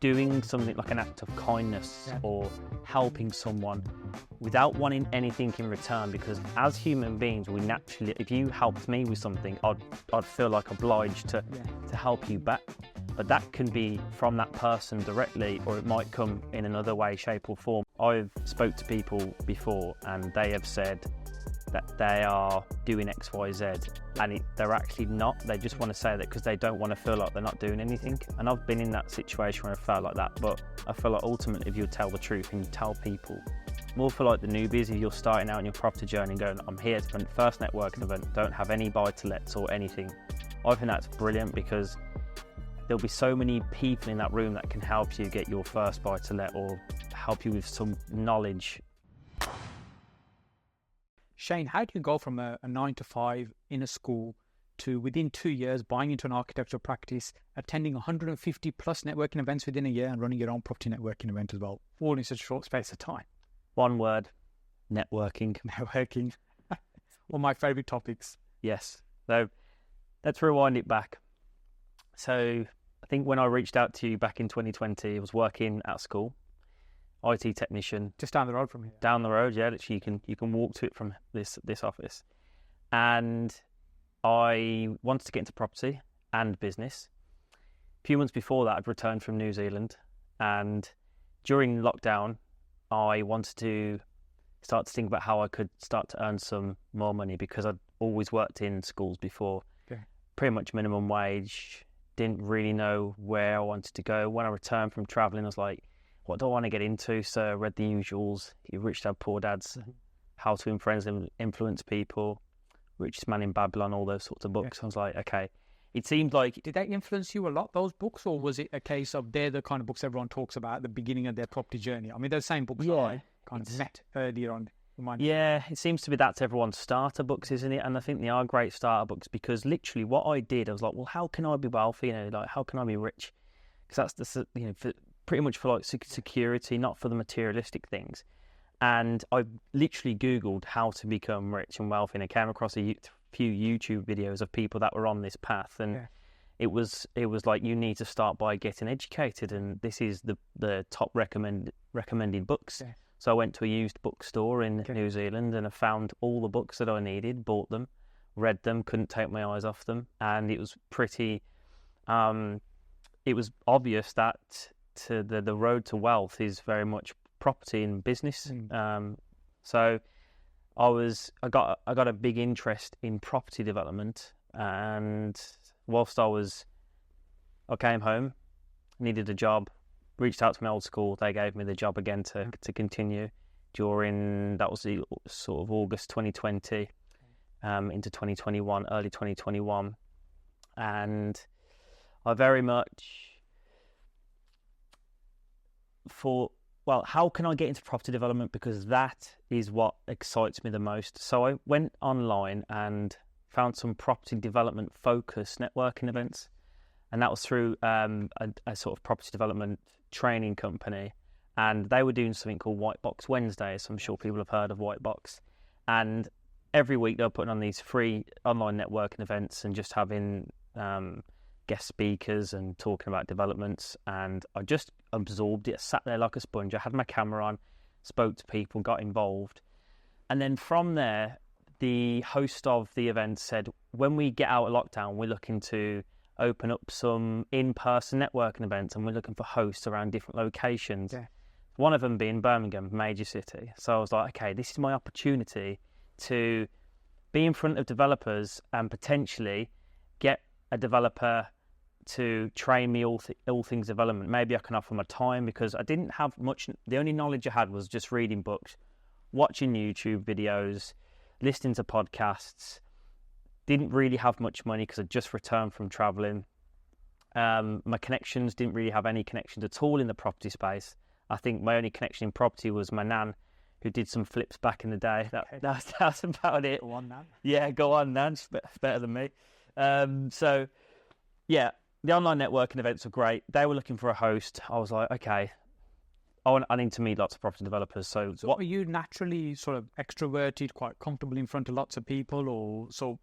doing something like an act of kindness or helping someone without wanting anything in return, because as human beings, we naturally, if you helped me with something, I'd feel like obliged to help you back. But that can be from that person directly, or it might come in another way, shape or form. I've spoke to people before and they have said that they are doing X, Y, Z, and they're actually not. They just want to say that because they don't want to feel like they're not doing anything. And I've been in that situation where I felt like that, but I feel like ultimately if you tell the truth and you tell people, more for like the newbies, if you're starting out in your property journey and going, I'm here for the first networking event, don't have any buy-to-lets or anything. I think that's brilliant, because there'll be so many people in that room that can help you get your first buy-to-let or help you with some knowledge. Shane, how do you go from a 9 to 5 in a school to within 2 years buying into an architectural practice, attending 150 plus networking events within a year and running your own property networking event as well, all in such a short space of time? One word: networking. Networking. One of my favourite topics. Yes. So let's rewind it back. So I think when I reached out to you back in 2020, I was working at school, IT technician. Just down the road from here. Down the road, yeah. Literally, you can walk to it from this office. And I wanted to get into property and business. A few months before that, I'd returned from New Zealand, and during lockdown, I wanted to start to think about how I could start to earn some more money, because I'd always worked in schools before, pretty much minimum wage. Didn't really know where I wanted to go. When I returned from traveling, I was like, what do I want to get into? So I read the usuals, Rich Dad, Poor Dad's, How to Influence People, Richest Man in Babylon, all those sorts of books. I was like, okay. It seemed like... Did they influence you a lot, those books? Or was it a case of they're the kind of books everyone talks about at the beginning of their property journey? I mean, they're the same books that I kind of met earlier on. Yeah, it seems to be that's everyone's starter books, isn't it? And I think they are great starter books, because literally what I did, I was like, well, how can I be wealthy? Like, how can I be rich? Because that's the, pretty much for like security, not for the materialistic things. And I literally Googled how to become rich and wealthy, and I came across a few YouTube videos of people that were on this path, and it was like, you need to start by getting educated, and this is the top recommended books. So I went to a used bookstore in New Zealand, and I found all the books that I needed, bought them, read them, couldn't take my eyes off them, and it was pretty it was obvious that the road to wealth is very much property and business. So I got a big interest in property development, and whilst I came home, needed a job, reached out to my old school. They gave me the job again to continue during, that was the sort of August 2020 into 2021, early 2021, and I very much thought, well, how can I get into property development, because that is what excites me the most. So I went online and found some property development focused networking events, and that was through a sort of property development training company, and they were doing something called White Box Wednesdays. So I'm sure people have heard of White Box, and every week they were putting on these free online networking events and just having guest speakers and talking about developments, and I just absorbed it, sat there like a sponge. I had my camera on, spoke to people, got involved, and then from there the host of the event said, when we get out of lockdown, we're looking to open up some in-person networking events, and we're looking for hosts around different locations. One of them being Birmingham, major city. So I was like, okay, this is my opportunity to be in front of developers and potentially get a developer to train me all things development. Maybe I can offer my time, because I didn't have much. The only knowledge I had was just reading books, watching YouTube videos, listening to podcasts. Didn't really have much money because I just returned from traveling. My connections, didn't really have any connections at all in the property space. I think my only connection in property was my nan, who did some flips back in the day. That's about it. Go on, Nan. Yeah, go on, Nan. It's better than me. So, yeah, the online networking events were great. They were looking for a host. I was like, okay, I need to meet lots of property developers. So what, are you naturally sort of extroverted, quite comfortable in front of lots of people, or so?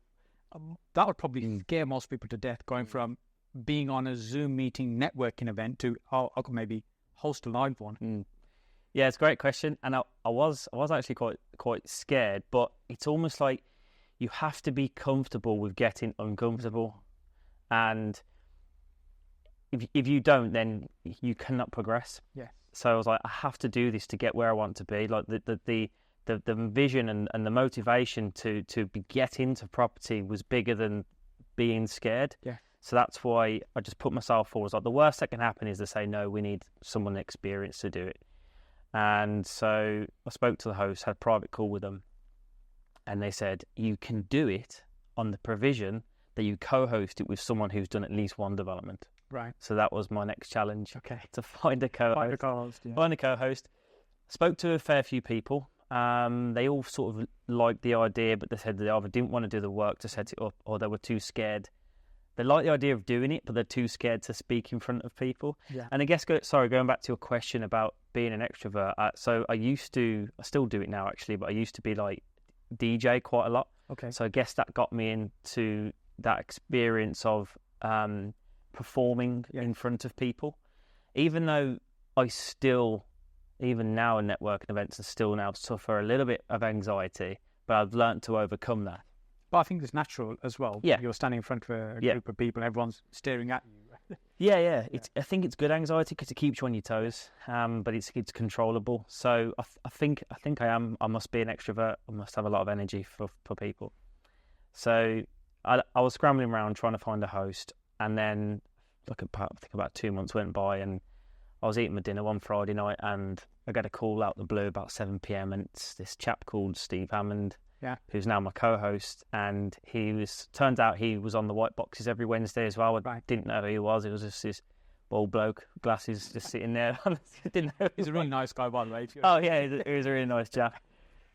That would probably scare most people to death, going from being on a Zoom meeting networking event to, I could maybe host a live one? Yeah, it's a great question, and I was actually quite scared, but it's almost like you have to be comfortable with getting uncomfortable, and if you don't, then you cannot progress. Yeah. So I was like, I have to do this to get where I want to be. Like the vision and the motivation to get into property was bigger than being scared. Yeah. So that's why I just put myself forward. Like the worst that can happen is they say, no, we need someone experienced to do it. And so I spoke to the host, had a private call with them, and they said, you can do it on the provision that you co-host it with someone who's done at least one development. Right. So that was my next challenge. Okay. To find a co-host. Find a co-host. Spoke to a fair few people. They all sort of liked the idea, but they said they either didn't want to do the work to set it up, or they were too scared. They like the idea of doing it, but they're too scared to speak in front of people. Yeah. And I guess, going back to your question about being an extrovert. So I still do it now actually, but I used to be like DJ quite a lot. Okay. So I guess that got me into that experience of performing in front of people. Even though I still, even now in networking events, I still now suffer a little bit of anxiety, but I've learned to overcome that. But I think it's natural as well. Yeah. You're standing in front of a group of people and everyone's staring at you. Yeah. I think it's good anxiety because it keeps you on your toes, but it's controllable. So I think I must be an extrovert. I must have a lot of energy for people. So I was scrambling around trying to find a host, and then I think about 2 months went by, and I was eating my dinner one Friday night, and I got a call out the blue about 7 p.m. and it's this chap called Steve Hammond. Yeah. Who's now my co-host, and turns out he was on the white boxes every Wednesday as well. I didn't know who he was. It was just this bald bloke, glasses, just sitting there. I didn't know. He's a really nice guy, by the way. Oh yeah, he was a really nice chap.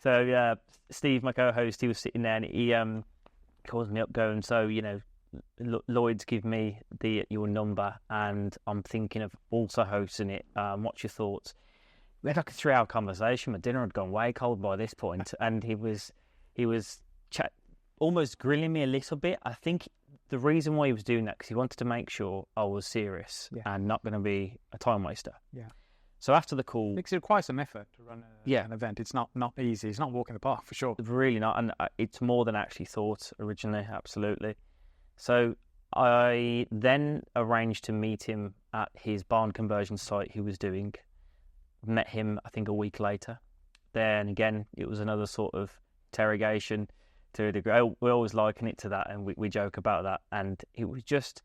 So yeah, Steve, my co-host, he was sitting there, and he calls me up, going, "So Lloyd's give me your number, and I'm thinking of also hosting it. What's your thoughts?" We had like a 3-hour conversation. My dinner had gone way cold by this point, and he was almost grilling me a little bit. I think the reason why he was doing that because he wanted to make sure I was serious and not going to be a time waster. Yeah. So after the call, because it requires some effort to run an event. It's not easy. It's not walking the park for sure. Really not, and it's more than I actually thought originally. Absolutely. So I then arranged to meet him at his barn conversion site he was doing. Met him, I think, a week later. Then again, it was another sort of interrogation to a degree. We always liken it to that, and we joke about that. And it was just,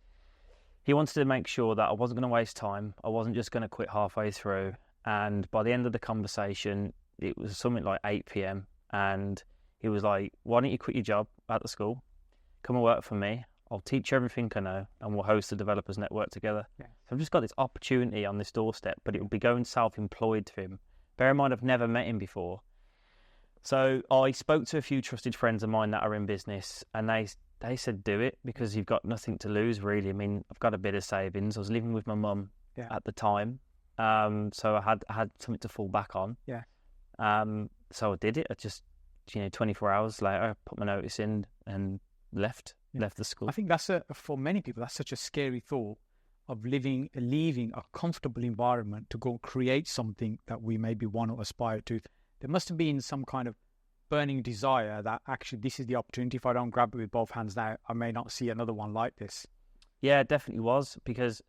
he wanted to make sure that I wasn't going to waste time. I wasn't just going to quit halfway through. And by the end of the conversation, it was something like 8 p.m. And he was like, "Why don't you quit your job at the school? Come and work for me. I'll teach you everything I know, and we'll host the developers network together." Yeah. So I've just got this opportunity on this doorstep, but it would be going self-employed to him. Bear in mind, I've never met him before. So I spoke to a few trusted friends of mine that are in business, and they said, do it, because you've got nothing to lose, really. I mean, I've got a bit of savings. I was living with my mum at the time, so I had something to fall back on. Yeah. So I did it. I just, 24 hours later, I put my notice in and left the school. I think that's for many people, that's such a scary thought of leaving a comfortable environment to go create something that we maybe want to aspire to. There must have been some kind of burning desire that actually this is the opportunity. If I don't grab it with both hands now, I may not see another one like this. Yeah, it definitely was, because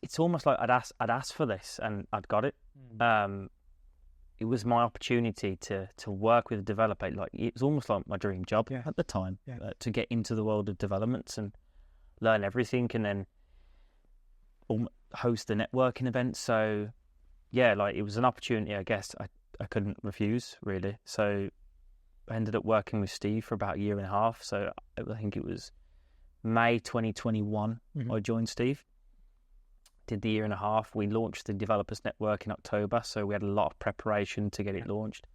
it's almost like I'd asked for this and I'd got it. It was my opportunity to work with a developer. Like, it was almost like my dream job at the time, to get into the world of developments and learn everything, and then host the networking event. So yeah, like, it was an opportunity I guess I couldn't refuse, really. So I ended up working with Steve for about 1.5 years. So I think it was May 2021 I joined Steve. Did the 1.5 years. We launched the Developers Network in October, so we had a lot of preparation to get it launched.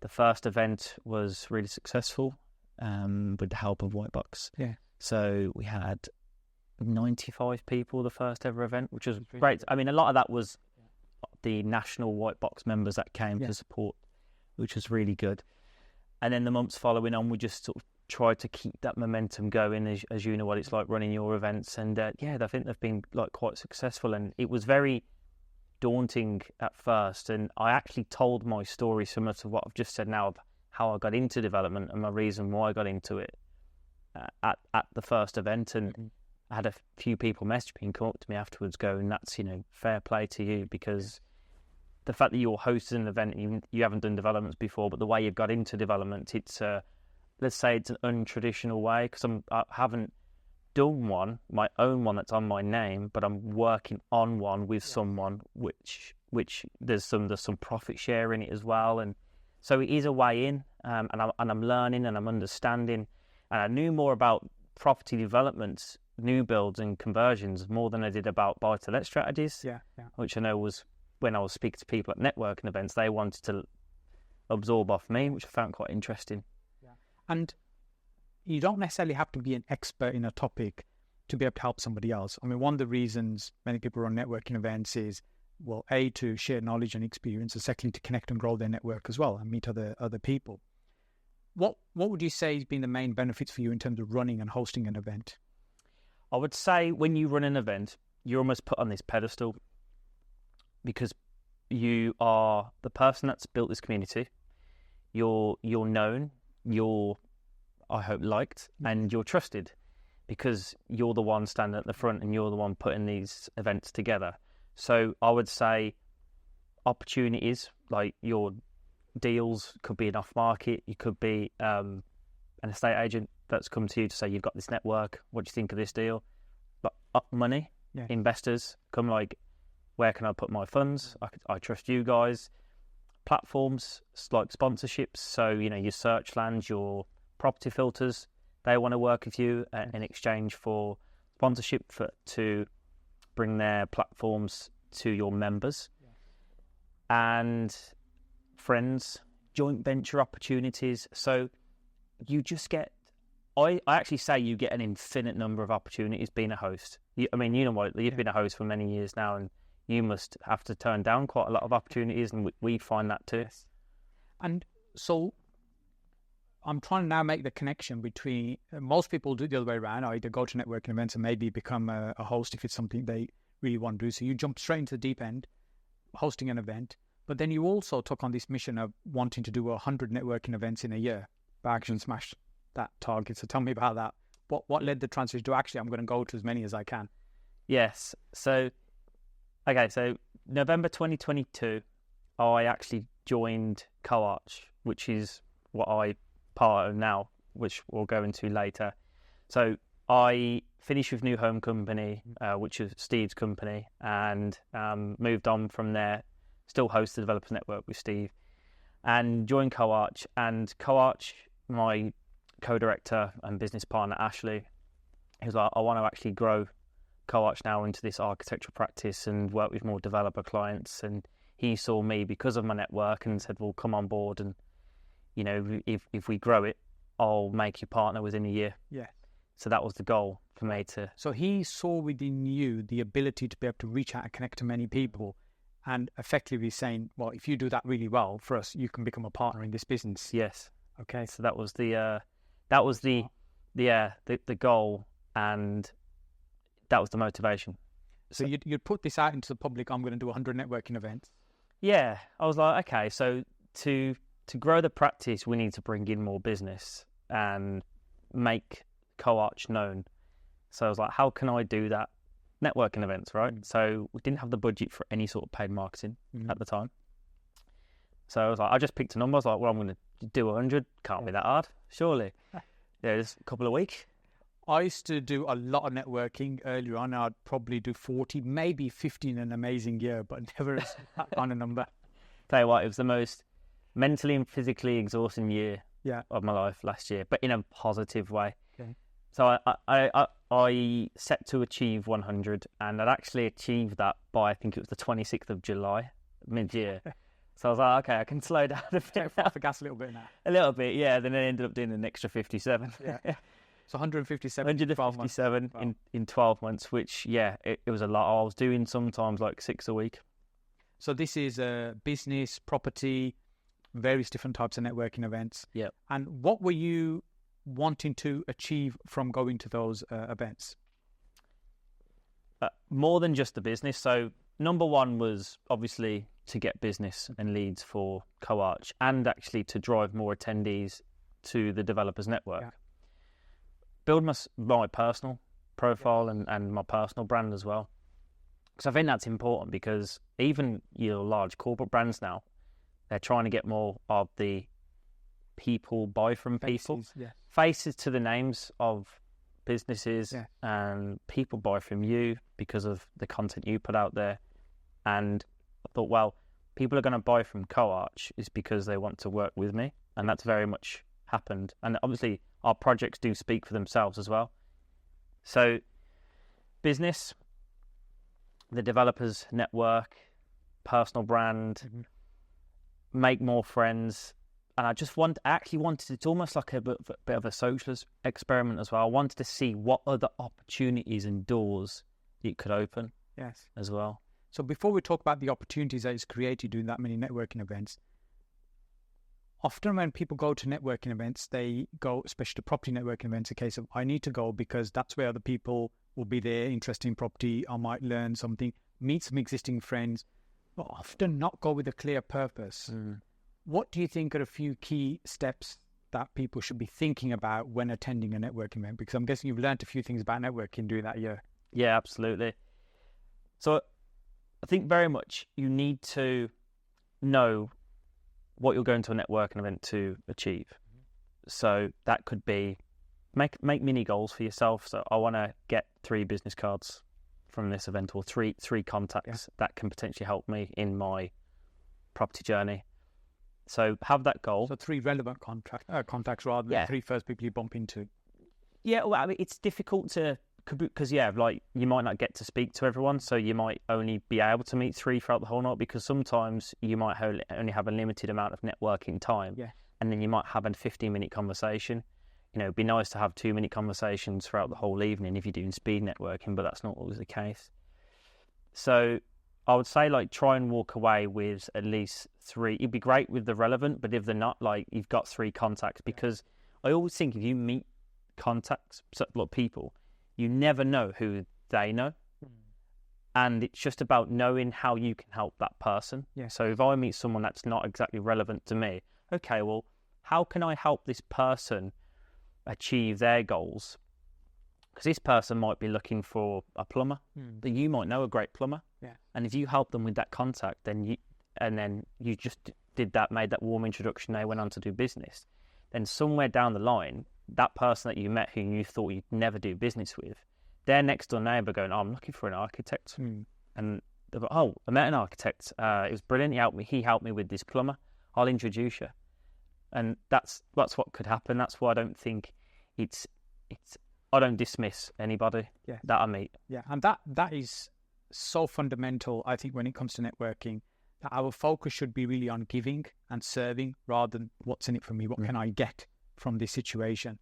The first event was really successful with the help of 𝗏𝗏𝗏𝗏. Yeah. So we had 95 people the first ever event, which was great. I mean, a lot of that was the national 𝗏𝗏𝗏𝗏 members that came to support, which was really good. And then the months following on, we just sort of tried to keep that momentum going, as you know what it's like running your events. And yeah, I think they've been like quite successful. And it was very daunting at first. And I actually told my story similar to what I've just said now of how I got into development and my reason why I got into it at the first event. And I had a few people message me and come up to me afterwards going, that's, fair play to you, because the fact that you're hosting an event, you haven't done developments before, but the way you've got into development, it's let's say it's an untraditional way, because I haven't done my own one that's on my name, but I'm working on one with someone which there's some profit share in it as well. And so it is a way in, and I'm learning and I'm understanding, and I knew more about property development, new builds and conversions more than I did about buy-to-let strategies, which I know was when I was speaking to people at networking events, they wanted to absorb off me, which I found quite interesting. And you don't necessarily have to be an expert in a topic to be able to help somebody else. I mean, one of the reasons many people run networking events is, well, A, to share knowledge and experience, and secondly, to connect and grow their network as well and meet other people. What would you say has been the main benefits for you in terms of running and hosting an event? I would say when you run an event, you're almost put on this pedestal because you are the person that's built this community. You're known, you're, I hope, liked, and you're trusted because you're the one standing at the front and you're the one putting these events together. So I would say opportunities, like your deals could be an off-market, you could be an estate agent that's come to you to say, you've got this network, what do you think of this deal? But money, investors come like, where can I put my funds? I trust you guys. Platforms like sponsorships, so your Searchlands, your property filters, they want to work with you in exchange for sponsorship to bring their platforms to your members. And friends, joint venture opportunities. So you just get, I actually say you get an infinite number of opportunities being a host. You've been a host for many years now, and you must have to turn down quite a lot of opportunities, and we find that too. And so I'm trying to now make the connection between, most people do the other way around, either go to networking events and maybe become a host if it's something they really want to do. So you jump straight into the deep end, hosting an event, but then you also took on this mission of wanting to do 100 networking events in a year, but actually smashed that target. So tell me about that. What led the transition to actually, I'm going to go to as many as I can? Yes. So November 2022, I actually joined 𝗏𝗏𝗁, which is what I part of now, which we'll go into later. So I finished with New Home Company, which is Steve's company, and moved on from there, still host the Developers Network with Steve, and joined 𝗏𝗏𝗁. And 𝗏𝗏𝗁, my co-director and business partner, Ashley, he was like, I want to actually grow 𝗏𝗏𝗁 now into this architectural practice and work with more developer clients. And he saw me because of my network and said, well, come on board, and if we grow it, I'll make you partner within a year. Yeah. So that was the goal for me to. So he saw within you the ability to be able to reach out and connect to many people, and effectively saying, well, if you do that really well for us, you can become a partner in this business. Yes. Okay. So that was the goal, and that was the motivation. So you'd put this out into the public, I'm going to do 100 networking events. Yeah. I was like, okay, so to grow the practice, we need to bring in more business and make 𝗏𝗏𝗁 known. So I was like, how can I do that? Networking events, right? So we didn't have the budget for any sort of paid marketing at the time. So I was like, I just picked a number. I was like, well, I'm going to do 100. Can't be that hard, surely. There's a couple of weeks. I used to do a lot of networking earlier on. I'd probably do 40, maybe 50 in an amazing year, but never on a number. Tell you what, it was the most mentally and physically exhausting year of my life last year, but in a positive way. Okay. So I set to achieve 100, and I'd actually achieved that by, I think it was the 26th of July, mid-year. So I was like, okay, I can slow down a bit. Take off the gas a little bit now. A little bit, yeah. Then I ended up doing an extra 57. Yeah. So 157 in 12 months, which, it was a lot. I was doing sometimes like 6 a week. So this is business, property, various different types of networking events. Yeah. And what were you wanting to achieve from going to those events? More than just the business. So number one was obviously to get business and leads for 𝗏𝗏𝗁 and actually to drive more attendees to the developers network. Yeah. Build my personal profile and my personal brand as well. Because I think that's important, because even your large corporate brands now, they're trying to get more of the people buy from people. Faces to the names of businesses, and people buy from you because of the content you put out there. And I thought, well, people are going to buy from 𝗏𝗏𝗁 is because they want to work with me, and that's very much happened. And obviously our projects do speak for themselves as well. So business, the developers network, personal brand, make more friends. And I actually wanted, it's almost like a bit of a social experiment as well. I wanted to see what other opportunities and doors it could open as well. So before we talk about the opportunities that it's created doing that many networking events, often when people go to networking events, they go, especially to property networking events, a case of, I need to go because that's where other people will be there, interested in property. I might learn something, meet some existing friends, but often not go with a clear purpose. What do you think are a few key steps that people should be thinking about when attending a networking event? Because I'm guessing you've learned a few things about networking during that year. Yeah, absolutely. So I think very much you need to know what you're going to a networking event to achieve. So that could be make mini goals for yourself. So I want to get 3 business cards from this event, or three contacts that can potentially help me in my property journey. So have that goal. So 3 relevant contacts rather than 3 first people you bump into. Yeah, well, I mean, it's difficult to, because like you might not get to speak to everyone, so you might only be able to meet 3 throughout the whole night, because sometimes you might only have a limited amount of networking time, and then you might have a 15-minute conversation. You know, it'd be nice to have 2-minute conversations throughout the whole evening if you're doing speed networking, but that's not always the case. So I would say, like, try and walk away with at least 3. It'd be great with the relevant, but if they're not, like, you've got 3 contacts, because I always think if you meet contacts, like people, you never know who they know. And it's just about knowing how you can help that person. So if I meet someone that's not exactly relevant to me, okay, well, how can I help this person achieve their goals? Because this person might be looking for a plumber, but you might know a great plumber. And if you help them with that contact, then you just did that, made that warm introduction, they went on to do business. Then somewhere down the line, that person that you met who you thought you'd never do business with, their next door neighbour going, oh, I'm looking for an architect. And they go, oh, I met an architect. It was brilliant. He helped me with this plumber. I'll introduce you. And that's what could happen. That's why I don't think I don't dismiss anybody that I meet. And that is so fundamental, I think, when it comes to networking, that our focus should be really on giving and serving rather than what's in it for me, what can I get from this situation.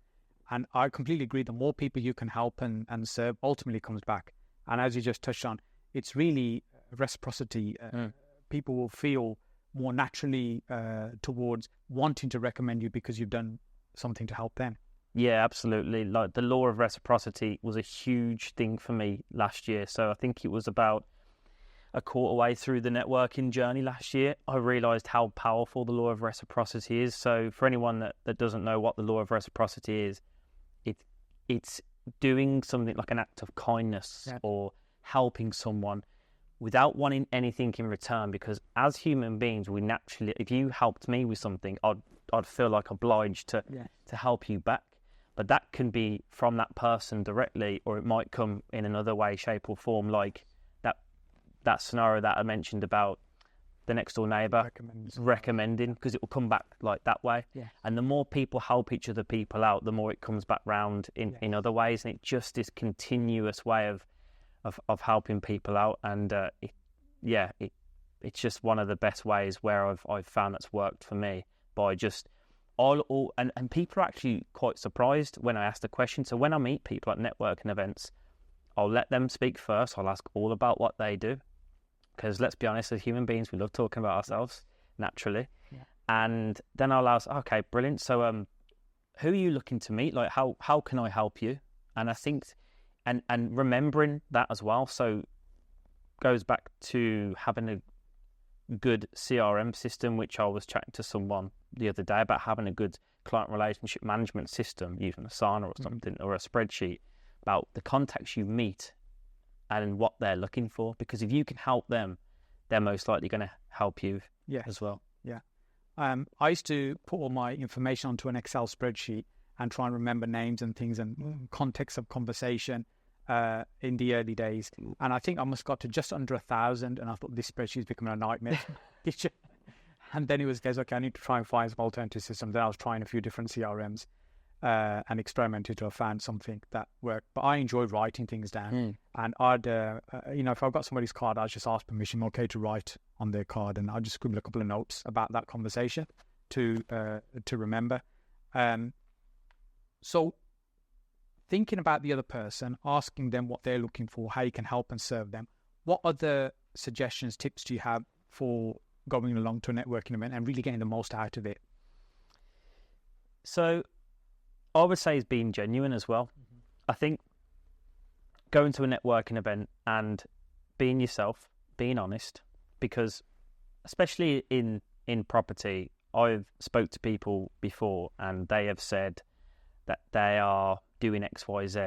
And I completely agree, the more people you can help and serve ultimately comes back. And as you just touched on, it's really reciprocity. People will feel more naturally towards wanting to recommend you because you've done something to help them. Yeah, absolutely. Like, the law of reciprocity was a huge thing for me last year. So I think it was about a quarter way through the networking journey last year, I realised how powerful the law of reciprocity is. So for anyone that doesn't know what the law of reciprocity is, it's doing something like an act of kindness or helping someone without wanting anything in return. Because as human beings, we naturally, if you helped me with something, I'd feel like obliged to help you back. But that can be from that person directly, or it might come in another way, shape or form, like that scenario that I mentioned about the next door neighbour recommending, because it will come back like that way. And the more people help each other people out, the more it comes back round in other ways. And it just is continuous way of helping people out. And it's just one of the best ways where I've found that's worked for me, by just and people are actually quite surprised when I ask the question. So when I meet people at networking events, I'll let them speak first. I'll ask all about what they do, because let's be honest, as human beings, we love talking about ourselves naturally. And then I'll ask, okay, brilliant. So who are you looking to meet? Like, how can I help you? And I think, and remembering that as well. So goes back to having a good CRM system, which I was chatting to someone the other day about, having a good client relationship management system, using Asana or something, or a spreadsheet, about the contacts you meet and what they're looking for. Because if you can help them, they're most likely going to help you as well. Yeah. I used to put all my information onto an Excel spreadsheet and try and remember names and things and context of conversation in the early days. And I think I must got to just under 1,000, and I thought this spreadsheet is becoming a nightmare. And then it was, okay, I need to try and find some alternative systems. Then I was trying a few different CRMs and experimented till I found something that worked. But I enjoyed writing things down. And I'd, if I've got somebody's card, I'd just ask permission, okay, to write on their card, and I'd just scribble a couple of notes about that conversation to remember. So thinking about the other person, asking them what they're looking for, how you can help and serve them. What other suggestions, tips do you have for going along to a networking event and really getting the most out of it? So I would say is being genuine as well. I think going to a networking event and being yourself, being honest, because especially in property, I've spoke to people before and they have said that they are doing X, Y, Z,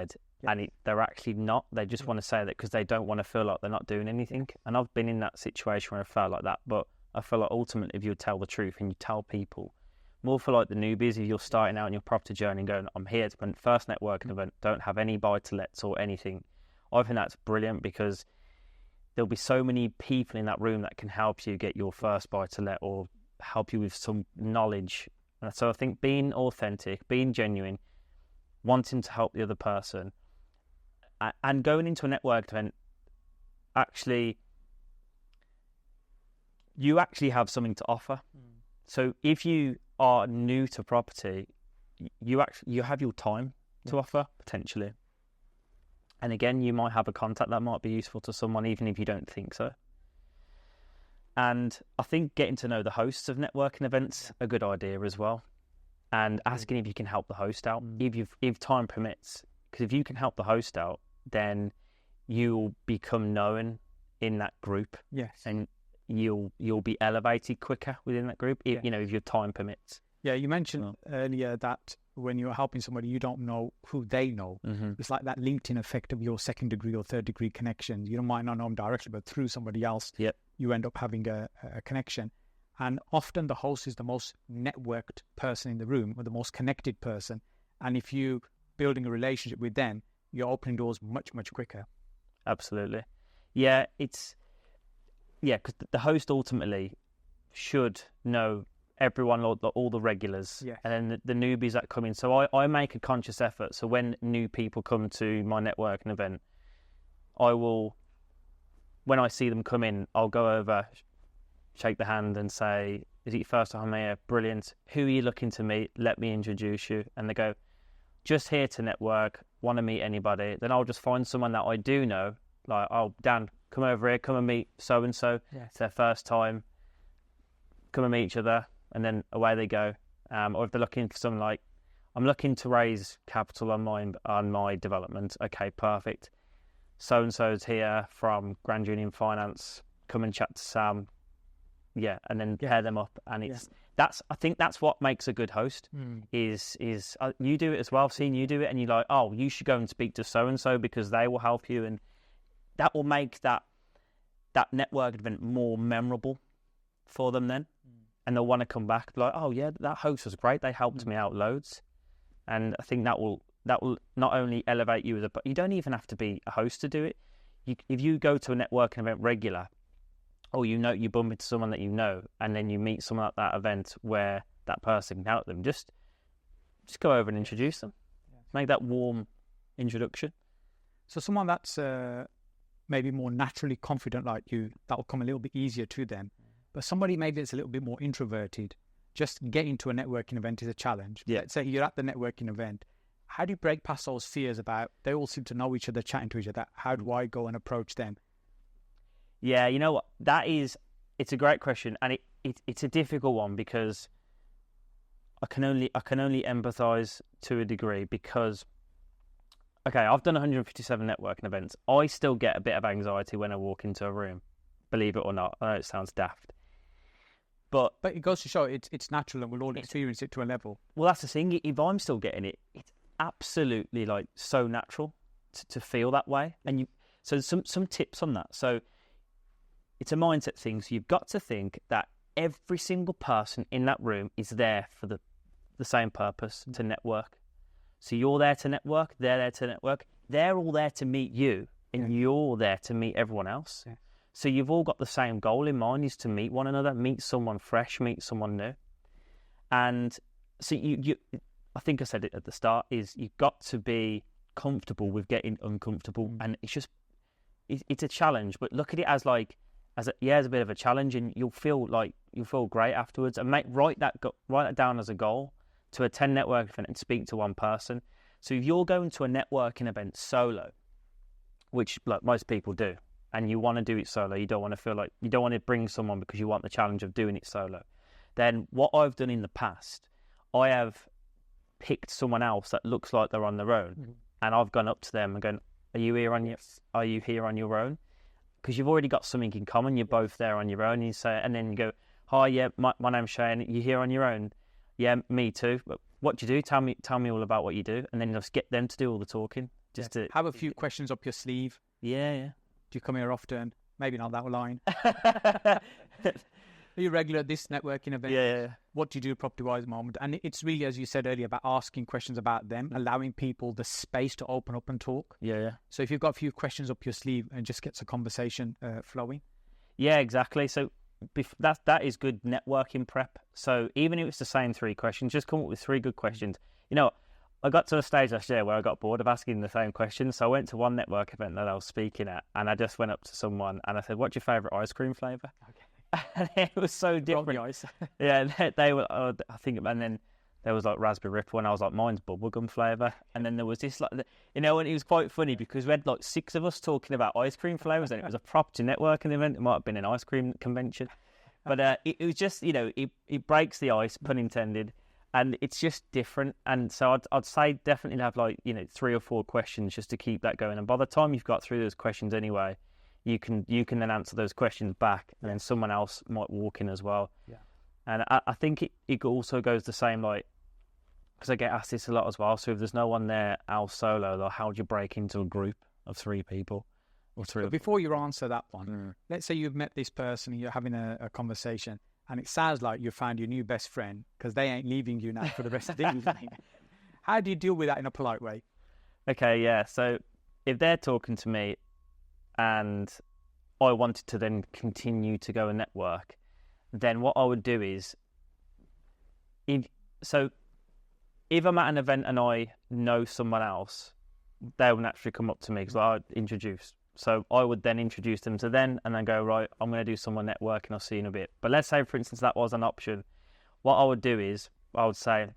and they're actually not. They just want to say that because they don't want to feel like they're not doing anything. And I've been in that situation where I felt like that, but I feel like ultimately if you tell the truth and you tell people, more for like the newbies, if you're starting out in your property journey and going, I'm here to my first networking event, don't have any buy-to-lets or anything, I think that's brilliant, because there'll be so many people in that room that can help you get your first buy-to-let or help you with some knowledge. And so I think being authentic, being genuine, wanting to help the other person, and going into a network event, actually, you actually have something to offer. So if you are new to property, you have your time to offer, potentially. And again, you might have a contact that might be useful to someone, even if you don't think so. And I think getting to know the hosts of networking events a good idea as well. And asking if you can help the host out, if time permits. Because if you can help the host out, then you'll become known in that group. Yes. And you'll be elevated quicker within that group, if your time permits. Yeah, you mentioned earlier that when you're helping somebody, you don't know who they know. It's like that LinkedIn effect of your second degree or third degree connection. You might not know them directly, but through somebody else, you end up having a connection. And often the host is the most networked person in the room, or the most connected person. And if you're building a relationship with them, you're opening doors much, much quicker. Absolutely. Yeah, because the host ultimately should know everyone, all the regulars, and then the newbies that come in. So I make a conscious effort. So when new people come to my networking event, I will, when I see them come in, I'll go over, shake the hand and say, is it your first time here? Brilliant. Who are you looking to meet? Let me introduce you. And they go, just here to network, want to meet anybody. Then I'll just find someone that I do know, like, oh, Dan, come over here, come and meet so-and-so. It's their first time. Come and meet each other. And then away they go. Or if they're looking for something like, I'm looking to raise capital on my development. Okay, perfect. So-and-so's here from Grand Union Finance. Come and chat to Sam. Yeah, and then pair them up. And I think that's what makes a good host, is you do it as well. I've seen you do it, and you're like, oh, you should go and speak to so-and-so because they will help you. And that will make that network event more memorable for them then. And they'll want to come back, like, oh yeah, that host was great. They helped me out loads. And I think that will not only elevate you but you don't even have to be a host to do it. If you go to a networking event regular, or you bump into someone that you know, and then you meet someone at that event where that person can help them, just go over and introduce them. Make that warm introduction. So someone that's maybe more naturally confident like you, that will come a little bit easier to them. But somebody maybe that's a little bit more introverted, just getting to a networking event is a challenge. Let's say you're at the networking event. How do you break past those fears about, they all seem to know each other, chatting to each other? How do I go and approach them? Yeah, you know what? It's a great question. And it's a difficult one, because I can only empathise to a degree because, okay, I've done 157 networking events. I still get a bit of anxiety when I walk into a room, believe it or not. I know it sounds daft. But it goes to show it's natural, and we'll all experience it to a level. Well, that's the thing. If I'm still getting it, it's absolutely like so natural to feel that way. And so some tips on that. So it's a mindset thing. So you've got to think that every single person in that room is there for the same purpose, to network. So you're there to network. They're there to network. They're all there to meet you, and you're there to meet everyone else. Yeah. So you've all got the same goal in mind, is to meet one another, meet someone fresh, meet someone new. And so I think I said it at the start, is you've got to be comfortable with getting uncomfortable. And it's a challenge, but look at it as a bit of a challenge, and you'll feel great afterwards. And write that down as a goal, to attend networking event and speak to one person. So if you're going to a networking event solo, which like most people do, and you want to do it solo, you don't want to bring someone because you want the challenge of doing it solo, then what I've done in the past, I have picked someone else that looks like they're on their own, and I've gone up to them and gone, are you here on your own? Because you've already got something in common. You're both there on your own. And then you go, hi, yeah, my name's Shane. You here on your own? Yeah, me too. But what do you do? Tell me all about what you do, and then just get them to do all the talking. Just to have a few questions up your sleeve. Yeah. Do you come here often? Maybe not that line. Are you regular at this networking event? Yeah. What do you do property-wise at the moment? And it's really, as you said earlier, about asking questions about them, allowing people the space to open up and talk. Yeah. So if you've got a few questions up your sleeve, and just gets a conversation flowing. Yeah, exactly. So that is good networking prep. So even if it's the same 3 questions, just come up with 3 good questions. You know, I got to a stage last year where I got bored of asking the same questions. So I went to one network event that I was speaking at, and I just went up to someone and I said, what's your favourite ice cream flavour? Okay. And it was so different. Ice. Yeah, they were, I think, and then there was like raspberry ripple, and I was like, mine's bubblegum flavour. And then there was this, and it was quite funny because we had like 6 of us talking about ice cream flavours, and it was a proper networking event. It might have been an ice cream convention. But it was just, it breaks the ice, pun intended, and it's just different. And so I'd say definitely have 3 or 4 questions just to keep that going. And by the time you've got through those questions anyway, you can then answer those questions back, and then someone else might walk in as well. Yeah. And I think it also goes the same, because I get asked this a lot as well. So if there's no one there else solo, how do you break into a group of 3 people? So before you answer that one, let's say you've met this person and you're having a conversation, and it sounds like you found your new best friend because they ain't leaving you now for the rest of the evening. How do you deal with that in a polite way? Okay, yeah. So if they're talking to me and I wanted to then continue to go and network, then what I would do is, if I'm at an event and I know someone else, they'll naturally come up to me because I'd introduce. So I would then introduce them to them and then go, right, I'm going to do some more networking, I'll see you in a bit. But let's say, for instance, that was an option. What I would do is I would say,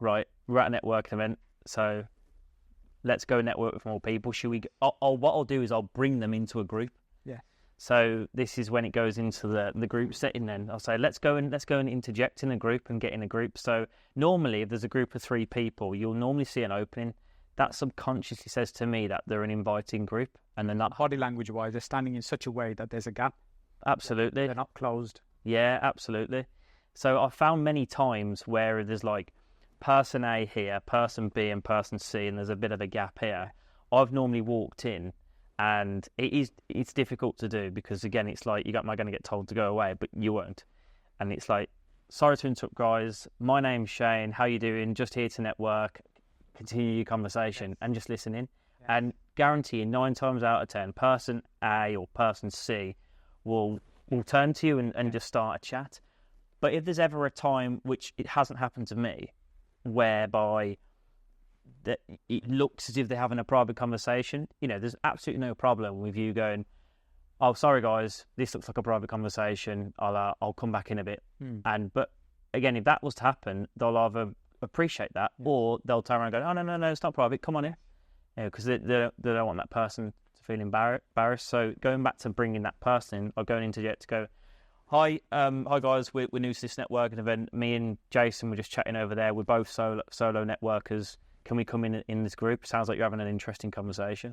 right, we're at a networking event, so let's go network with more people. What I'll do is I'll bring them into a group. Yeah. So this is when it goes into the group setting. Then I'll say, let's go and interject in a group and get in a group. So normally, if there's a group of 3 people, you'll normally see an opening. That subconsciously says to me that they're an inviting group, and they're not body language-wise. They're standing in such a way that there's a gap. Absolutely. They're not closed. Yeah, absolutely. So I've found many times where there's person A here, person B, and person C, and there's a bit of a gap here. I've normally walked in, and it's difficult to do because, again, it's like, am I going to get told to go away? But you won't. And it's like, sorry to interrupt, guys. My name's Shane. How you doing? Just here to network. Continue your conversation and just listen in. Yeah. And guarantee 9 times out of 10, person A or person C will turn to you and just start a chat. But if there's ever a time, which it hasn't happened to me, whereby it looks as if they're having a private conversation, there's absolutely no problem with you going, oh, sorry guys, this looks like a private conversation, I'll come back in a bit. But again, if that was to happen, they'll either appreciate that, or they'll turn around and go, oh, no, it's not private, come on in, because they don't want that person to feel embarrassed. So going back to bringing that person in, or going into it to go, Hi guys, we're new to this networking event. Me and Jason were just chatting over there. We're both solo networkers. Can we come in this group? Sounds like you're having an interesting conversation.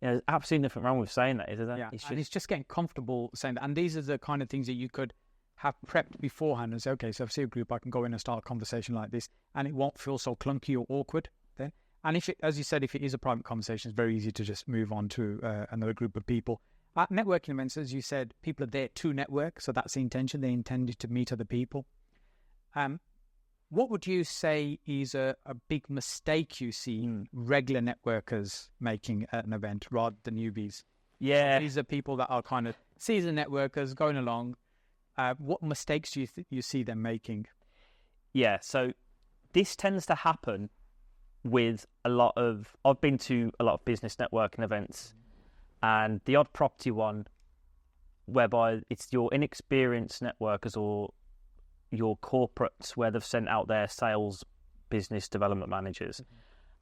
There's absolutely nothing wrong with saying that, is there? Yeah, it's just getting comfortable saying that. And these are the kind of things that you could have prepped beforehand and say, okay, so if I see a group, I can go in and start a conversation like this, and it won't feel so clunky or awkward then. And if it, as you said, if it is a private conversation, it's very easy to just move on to another group of people. At networking events, as you said, people are there to network, so that's the intention. They intended to meet other people. What would you say is a big mistake you see regular networkers making at an event rather than newbies? Yeah. So these are people that are kind of seasoned networkers going along. What mistakes do you see them making? Yeah, so this tends to happen with a lot of... I've been to a lot of business networking events, and the odd property one whereby it's your inexperienced networkers or your corporates where they've sent out their sales business development managers.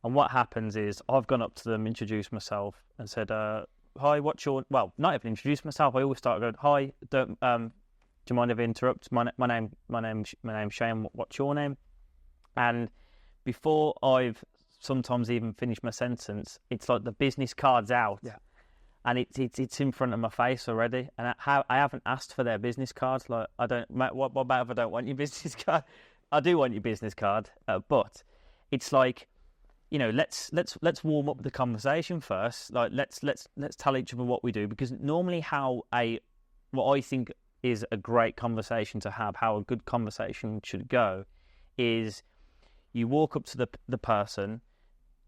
And what happens is I've gone up to them, introduced myself and said, hi, what's your... Well, not even introduced myself. I always start going, hi, do you mind if I interrupt? My name's Shane. What's your name? And before I've sometimes even finished my sentence, it's like the business card's out. Yeah. And it's in front of my face already, and I haven't asked for their business card. Like, I don't. What about if I don't want your business card? I do want your business card, but it's like, let's warm up the conversation first. Like, let's tell each other what we do, because normally what I think is a great conversation to have, how a good conversation should go, is you walk up to the person,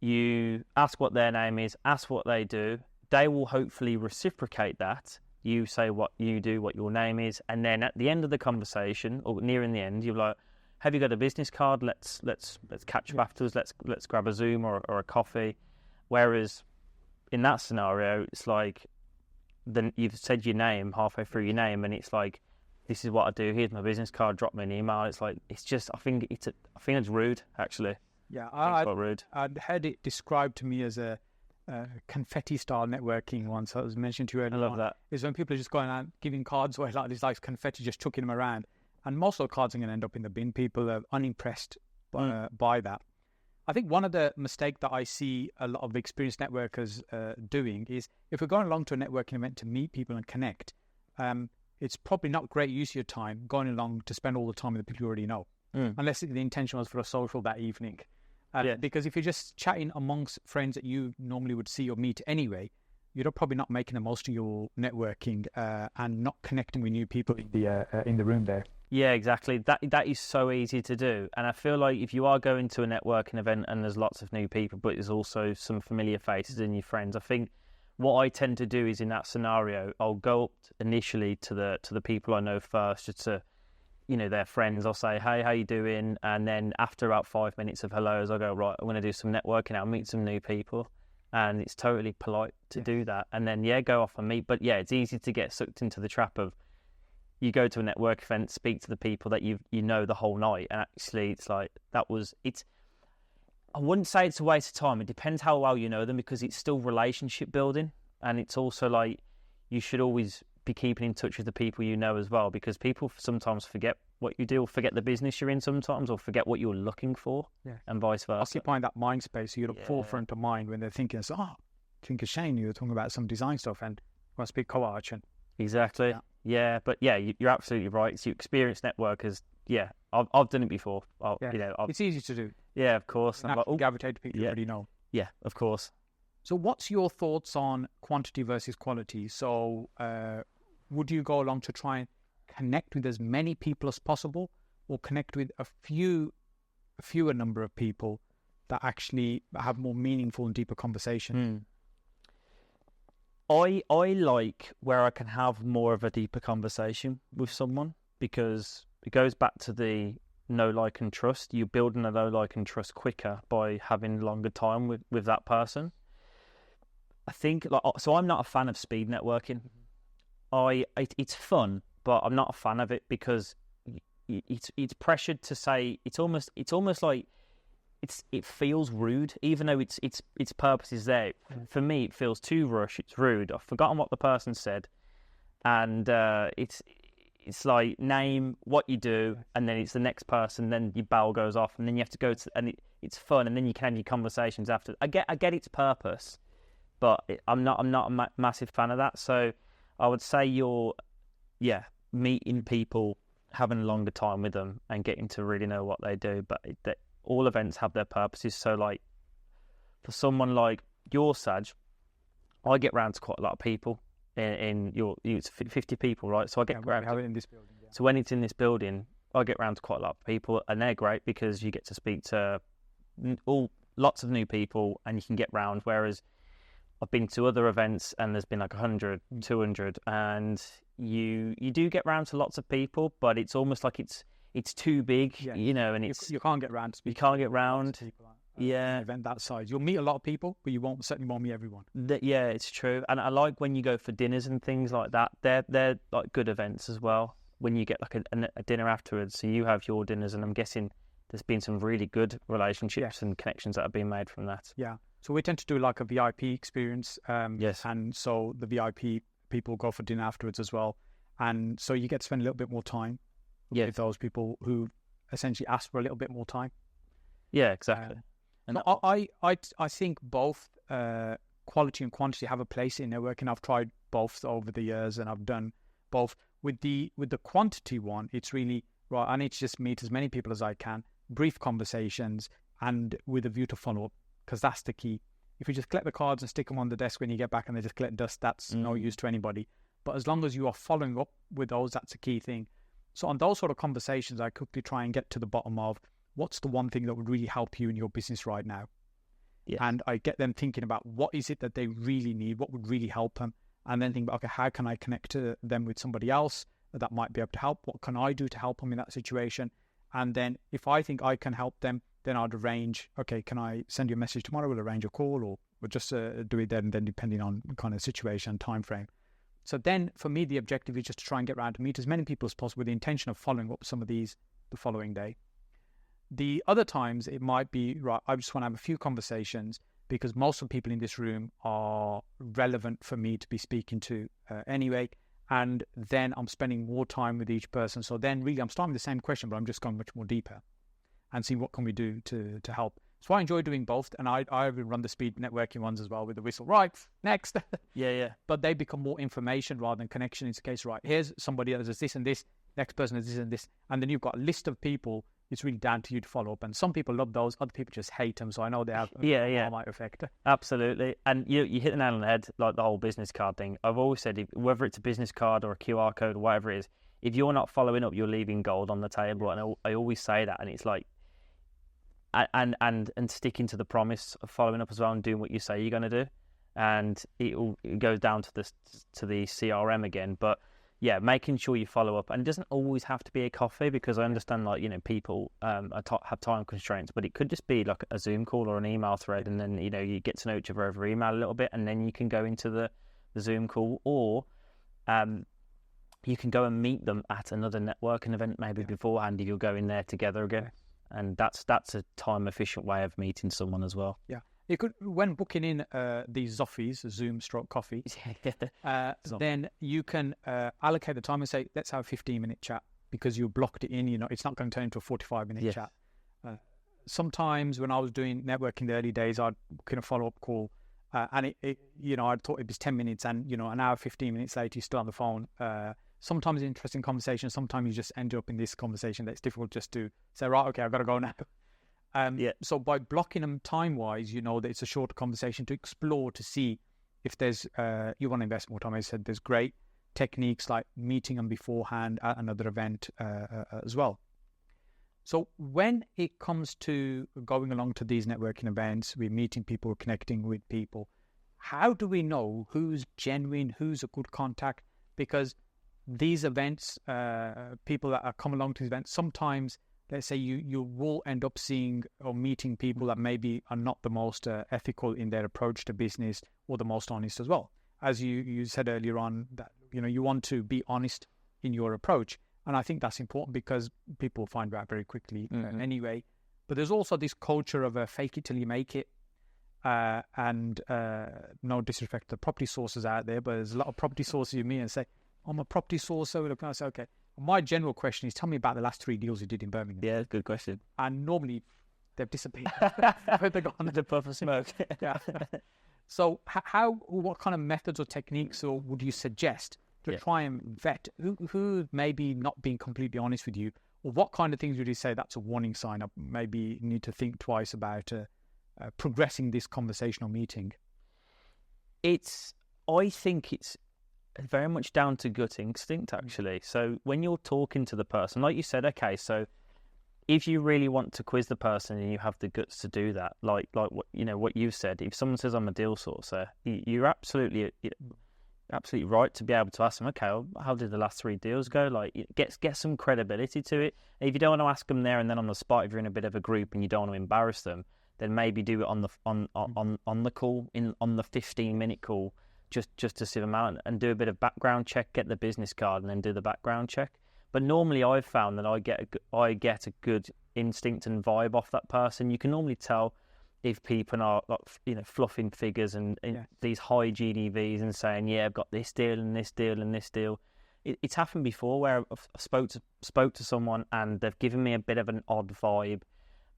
you ask what their name is, ask what they do. They will hopefully reciprocate that. You say what you do, what your name is, and then at the end of the conversation, or nearing the end, you're like, "Have you got a business card? Let's catch up afterwards. Let's grab a Zoom or a coffee." Whereas in that scenario, it's like then you've said your name halfway through your name, and it's like, "This is what I do. Here's my business card. Drop me an email." It's like I think it's rude, actually. Yeah, I think it's rude. I'd heard it described to me as a confetti-style networking once. I was mentioned to you earlier. I love that. Is when people are just going out giving cards away like this, like confetti, just chucking them around. And most of the cards are going to end up in the bin. People are unimpressed by that. I think one of the mistakes that I see a lot of experienced networkers doing is if we're going along to a networking event to meet people and connect, it's probably not great use of your time going along to spend all the time with the people you already know, unless the intention was for a social that evening. Because if you're just chatting amongst friends that you normally would see or meet anyway, you're probably not making the most of your networking and not connecting with new people in the room there. Yeah, exactly. That is so easy to do. And I feel like if you are going to a networking event and there's lots of new people, but there's also some familiar faces in your friends, I think what I tend to do is in that scenario, I'll go up initially to the people I know first, just to, their friends. I'll say, hey, how you doing? And then after about 5 minutes of hellos, I'll go, right, I'm going to do some networking. I'll meet some new people. And it's totally polite to do that. And then, go off and meet. But yeah, it's easy to get sucked into the trap of you go to a network event, speak to the people that you know the whole night. And actually, it's like, I wouldn't say it's a waste of time. It depends how well you know them, because it's still relationship building. And it's also like, you should always be keeping in touch with the people you know as well, because people sometimes forget what you do, or forget the business you're in sometimes, or forget what you're looking for, and vice versa. Occupying that mind space, so you're at forefront of mind when they're thinking, think of Shane, you were talking about some design stuff and want to speak co-arch. Exactly. Yeah, but you're absolutely right. It's you experienced networkers. Yeah, I've done it before. It's easy to do. Yeah, of course. And gravitate to people you already know. Yeah, of course. So what's your thoughts on quantity versus quality? So would you go along to try and connect with as many people as possible, or connect with a fewer number of people that actually have more meaningful and deeper conversation? I like where I can have more of a deeper conversation with someone, because it goes back to the know, like, and trust. You're building a know, like, and trust quicker by having longer time with that person. I think, so I'm not a fan of speed networking. It's fun, but I'm not a fan of it, because it's pressured to say, it's almost like it feels rude, even though its purpose is there. For me, it feels too rushed. It's rude. I've forgotten what the person said, and it's like name what you do, and then it's the next person. Then your bell goes off, and then you have to go to, and it's fun, and then you can have your conversations after. I get its purpose, but I'm not a massive fan of that. So I would say meeting people, having a longer time with them, and getting to really know what they do. But all events have their purposes. So like for someone like your Saj, I get round to quite a lot of people. In it's 50 people, right? So I get round. We have it in this building. Yeah. So when it's in this building, I get round to quite a lot of people, and they're great because you get to speak to lots of new people, and you can get round. Whereas I've been to other events, and there's been like 100, 200, and you do get round to lots of people, but it's almost like it's too big, you know, and you can't get round. You can't get round. An event that size, you'll meet a lot of people, but you certainly won't meet everyone. Yeah, it's true. And I like when you go for dinners and things like that. They're like good events as well. When you get like a dinner afterwards, so you have your dinners, and I'm guessing there's been some really good relationships and connections that have been made from that. Yeah. So we tend to do like a VIP experience. Yes. And so the VIP people go for dinner afterwards as well, and so you get to spend a little bit more time with those people who essentially ask for a little bit more time. Yeah, exactly. And I think both quality and quantity have a place in networking. I've tried both over the years, and I've done both. With the quantity one, it's really right. I need to just meet as many people as I can, brief conversations, and with a view to follow up, because that's the key. If you just collect the cards and stick them on the desk when you get back, and they just collect dust, that's no use to anybody. But as long as you are following up with those, that's a key thing. So on those sort of conversations, I quickly try and get to the bottom of what's the one thing that would really help you in your business right now? Yes. And I get them thinking about what is it that they really need, what would really help them, and then think about, okay, how can I connect to them with somebody else that might be able to help? What can I do to help them in that situation? And then if I think I can help them, then I'd arrange, okay, can I send you a message tomorrow? We'll arrange a call, or we'll just do it then and then, depending on kind of situation and time frame. So then for me, the objective is just to try and get around to meet as many people as possible with the intention of following up some of these the following day. The other times it might be, right, I just want to have a few conversations because most of the people in this room are relevant for me to be speaking to anyway. And then I'm spending more time with each person. So then really I'm starting the same question, but I'm just going much more deeper and seeing what can we do to help. So I enjoy doing both. And I run the speed networking ones as well with the whistle. Right, next. Yeah. But they become more information rather than connection. It's the case, right, here's somebody that does this and this. Next person does this and this. And then you've got a list of people. It's really down to you to follow up. And some people love those. Other people just hate them. So I know they have a might effect. Absolutely. And you hit the nail on the head, like the whole business card thing. I've always said, whether it's a business card or a QR code or whatever it is, if you're not following up, you're leaving gold on the table. And I always say that. And it's like, and sticking to the promise of following up as well and doing what you say you're going to do. And it goes down to the CRM again. But yeah, making sure you follow up, and it doesn't always have to be a coffee, because I understand, like, you know, people have time constraints, but it could just be like a Zoom call or an email thread, and then, you know, you get to know each other over email a little bit, and then you can go into the Zoom call, or you can go and meet them at another networking event maybe beforehand if you're going there together again, and that's a time efficient way of meeting someone as well. Yeah. You could, when booking in these Zoffies, Zoom/coffee, then you can allocate the time and say, let's have a 15-minute chat, because you blocked it in. You know, it's not going to turn into a 45-minute chat. Sometimes when I was doing networking in the early days, I'd book in a follow-up call, and it you know, I thought it was 10 minutes, and, you know, an hour, 15 minutes later, you're still on the phone. Sometimes interesting conversation. Sometimes you just end up in this conversation that's difficult just to say, right, okay, I've got to go now. So by blocking them time-wise, you know that it's a shorter conversation to explore, to see if there's you want to invest more time. I said there's great techniques like meeting them beforehand at another event as well. So when it comes to going along to these networking events, we're meeting people, connecting with people. How do we know who's genuine, who's a good contact? Because these events, people that are come along to these events, sometimes, let's say you will end up seeing or meeting people that maybe are not the most ethical in their approach to business, or the most honest as well. As you said earlier on, that, you know, you want to be honest in your approach. And I think that's important, because people find out very quickly anyway. But there's also this culture of fake it till you make it. And no disrespect to the property sources out there, but there's a lot of property sources you meet and say, I'm a property sourcer. I say, okay, my general question is, tell me about the last 3 deals you did in Birmingham. Yeah, good question. And normally they've disappeared. They've gone The puff of smoke. yeah. So what kind of methods or techniques or would you suggest to try and vet who maybe not being completely honest with you, or what kind of things would you say that's a warning sign? I maybe need to think twice about progressing this conversational meeting. I think it's very much down to gut instinct, actually. So when you're talking to the person, like you said, okay, so if you really want to quiz the person and you have the guts to do that, like what what you've said, if someone says I'm a deal sourcer, you're absolutely right to be able to ask them, okay, well, how did the last 3 deals go? Like, get some credibility to it. If you don't want to ask them there and then on the spot, if you're in a bit of a group and you don't want to embarrass them, then maybe do it on the call, on the 15-minute call, just to see them out and do a bit of background check, get the business card, and then do the background check. But normally, I've found that I get a good instinct and vibe off that person. You can normally tell if people are fluffing figures and these high GDVs and saying, yeah, I've got this deal and this deal and this deal. It's happened before where I've spoke to someone and they've given me a bit of an odd vibe,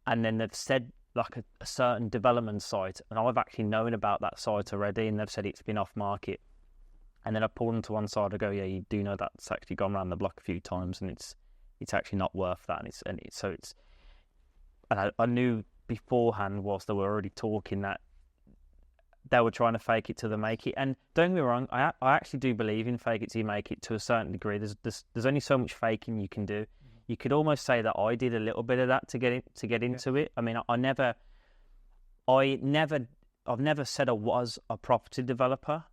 and then they've said like a certain development site, and I've actually known about that site already, and they've said it's been off market. And then I pulled them to one side. I go, yeah, you do know that's actually gone around the block a few times, and it's actually not worth that. And I knew beforehand, whilst they were already talking, that they were trying to fake it till they make it. And don't get me wrong, I actually do believe in fake it till you make it to a certain degree. There's only so much faking you can do. You could almost say that I did a little bit of that to get into it. I mean, I've never said I was a property developer.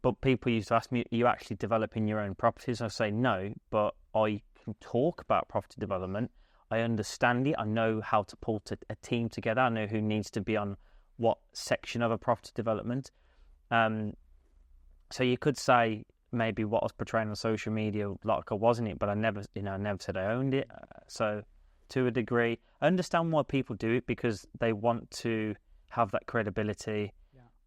But people used to ask me, are you actually developing your own properties? I say no, but I can talk about property development. I understand it. I know how to pull a team together. I know who needs to be on what section of a property development. So you could say maybe what I was portraying on social media like I wasn't it, but I never said I owned it. So to a degree, I understand why people do it, because they want to have that credibility.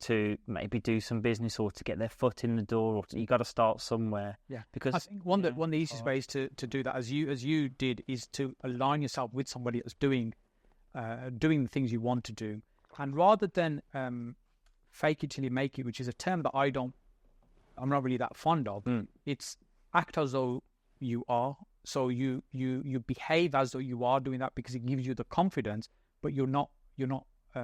To maybe do some business or to get their foot in the door, or you got to start somewhere. Yeah, because I think one of the easiest ways to do that, as you did, is to align yourself with somebody that's doing the things you want to do, and rather than fake it till you make it, which is a term that I'm not really that fond of. It's act as though you are. So you behave as though you are doing that because it gives you the confidence, but you're not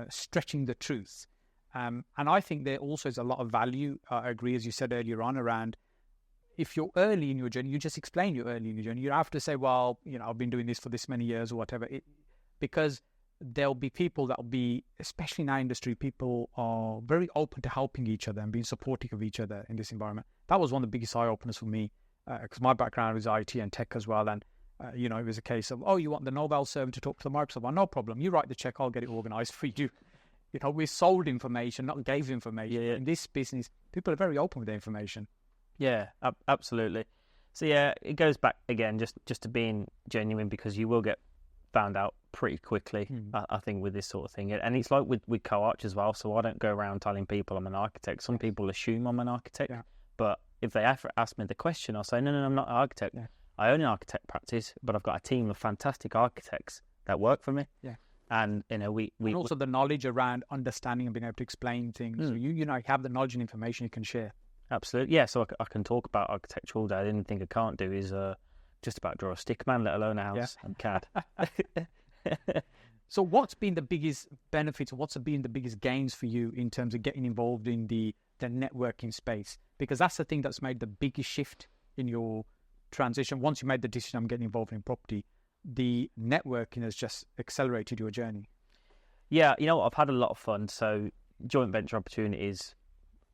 stretching the truth. And I think there also is a lot of value, I agree, as you said earlier on, around if you're early in your journey, you just explain you're early in your journey. You don't have to say, well, I've been doing this for this many years or whatever, because there'll be people that will be, especially in our industry, people are very open to helping each other and being supportive of each other in this environment. That was one of the biggest eye-openers for me, because my background was IT and tech as well. And, it was a case of, oh, you want the Nobel server to talk to the Microsoft? Well, no problem. You write the check, I'll get it organized for you. We sold information, not gave information. Yeah. In this business, people are very open with their information. Yeah, absolutely. So yeah, it goes back again just to being genuine, because you will get found out pretty quickly, I think, with this sort of thing. And it's like with co-arch as well. So I don't go around telling people I'm an architect. Some people assume I'm an architect, but if they ever ask me the question, I'll say, no, I'm not an architect. Yeah. I own an architect practice, but I've got a team of fantastic architects that work for me. Yeah. And we and also the knowledge around understanding and being able to explain things. So you have the knowledge and information you can share. Absolutely, yeah. So I can talk about architecture all day. The only thing I can't do is just about draw a stick man, let alone a house and CAD. So what's been the biggest benefits, or what's been the biggest gains for you in terms of getting involved in the networking space? Because that's the thing that's made the biggest shift in your transition. Once you made the decision, I'm getting involved in property, the networking has just accelerated your journey. Yeah, I've had a lot of fun. So joint venture opportunities.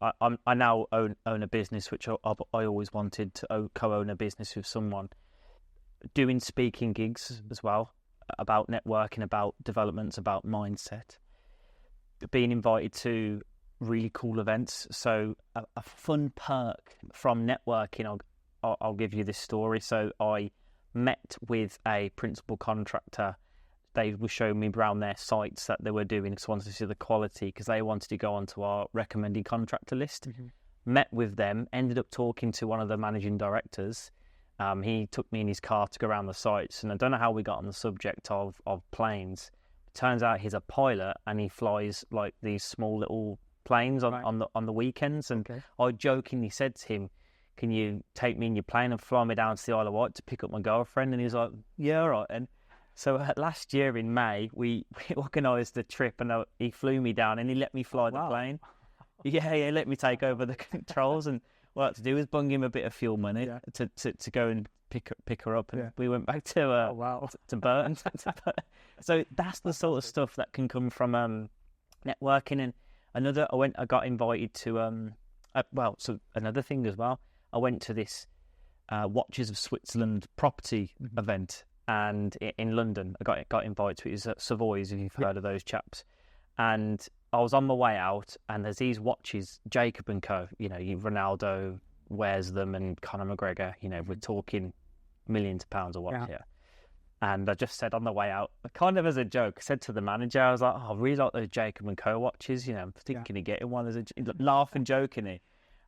I now own a business, which I always wanted to co-own a business with someone. Doing speaking gigs as well, about networking, about developments, about mindset. Being invited to really cool events. So a fun perk from networking, I'll give you this story. So I met with a principal contractor. They were showing me around their sites that they were doing, because wanted to see the quality, because they wanted to go onto our recommended contractor list. Met with them, ended up talking to one of the managing directors, He took me in his car to go around the sites, and I don't know how we got on the subject of planes. Turns out he's a pilot, and he flies like these small little planes on the weekends. And I jokingly said to him, "Can you take me in your plane and fly me down to the Isle of Wight to pick up my girlfriend?" And he was like, "Yeah, all right." And so last year in May, we organised a trip, and he flew me down, and he let me fly the plane. Yeah, he let me take over the controls, and what I had to do was bung him a bit of fuel money to go and pick her up, and we went back to to Burton. So that's the sort of stuff that can come from networking. And I got invited to so another thing as well. I went to this Watches of Switzerland property event, and in London, I got invited to it. It was at Savoy's, if you've heard of those chaps. And I was on my way out, and there's these watches, 𝗏𝗃𝗁 𝗁, Ronaldo wears them, and Conor McGregor, we're talking millions of pounds a watch here. And I just said on the way out, kind of as a joke, I said to the manager, I was like, "Oh, I really like those 𝗏𝗃𝗁 watches, I'm thinking of getting one," as a laughing, jokingly.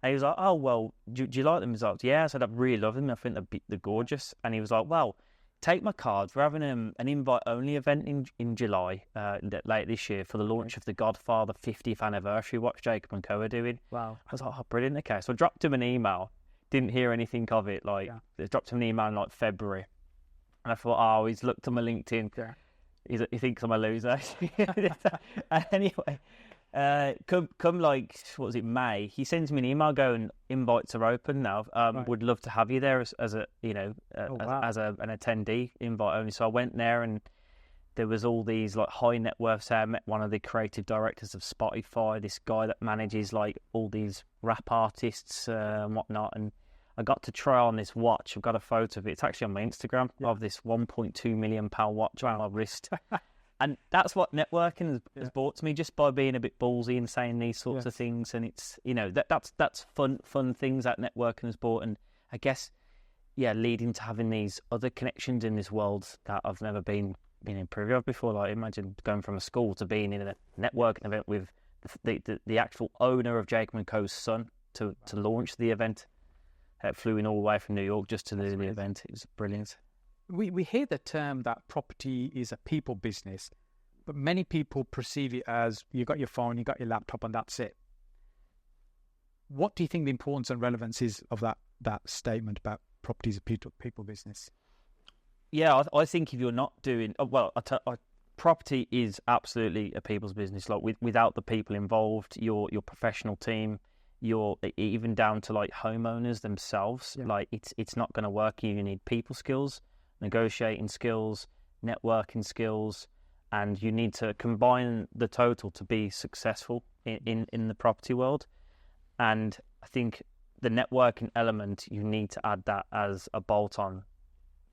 And he was like, "Oh, well, do you like them?" I was like, "Yeah." I said, "I really love them. I think they're gorgeous." And he was like, "Well, take my card. We're having an invite-only event in July, late this year, for the launch of the 𝗍𝗲𝗍 50th anniversary watch 𝗏𝗃𝗁 are doing." Wow. I was like, "Oh, brilliant." Okay, so I dropped him an email. Didn't hear anything of it. I dropped him an email in like February. And I thought, oh, he's looked at my LinkedIn. Yeah. He thinks I'm a loser. Anyway, come like, what was it, May? He sends me an email going, "Invites are open now. Would love to have you there as an attendee, invite only." So I went there, and there was all these like high net worths there. I met one of the creative directors of Spotify, this guy that manages like all these rap artists and whatnot, and I got to try on this watch. I've got a photo of it. It's actually on my Instagram of this £1.2 million watch on my wrist. And that's what networking has brought to me, just by being a bit ballsy and saying these sorts of things. And it's, that's fun things that networking has brought. And I guess, leading to having these other connections in this world that I've never been in privy of before. Like, imagine going from a school to being in a networking event with the actual owner of 𝗏𝗃𝗁 son to launch the event. Flew in all the way from New York just to do the event. It was brilliant. We hear the term that property is a people business, but many people perceive it as you got your phone, you got your laptop, and that's it. What do you think the importance and relevance is of that statement about property is a people business? Yeah, I think if you're not doing property is absolutely a people's business. Like without the people involved, your professional team, you're even down to like homeowners themselves, like it's not going to work. You need people skills, negotiating skills, networking skills, and you need to combine the total to be successful in the property world. And I think the networking element, you need to add that as a bolt-on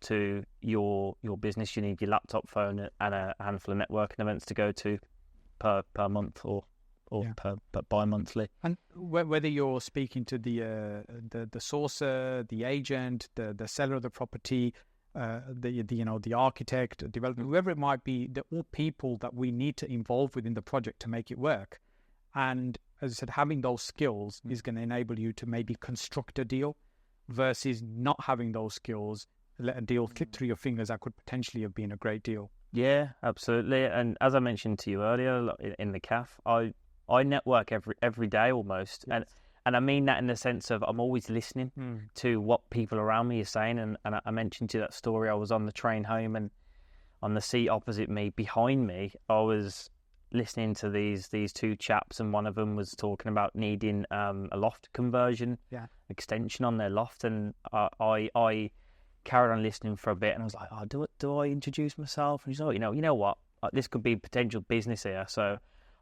to your business. You need your laptop, phone, and a handful of networking events to go to per month or per bi-monthly. And whether you're speaking to the sourcer, the agent, the seller of the property, the architect, developer, whoever it might be, they're all people that we need to involve within the project to make it work. And as I said, having those skills is going to enable you to maybe construct a deal, versus not having those skills, let a deal slip through your fingers that could potentially have been a great deal. Yeah, absolutely. And as I mentioned to you earlier in the CAF, I network every day almost. Yes. And I mean that in the sense of I'm always listening to what people around me are saying. And I mentioned to you that story. I was on the train home, and on the seat opposite me, behind me, I was listening to these two chaps, and one of them was talking about needing a loft conversion extension on their loft. And I carried on listening for a bit, and I was like, "Oh, do I introduce myself?" And he's like, "You know what? This could be potential business here." So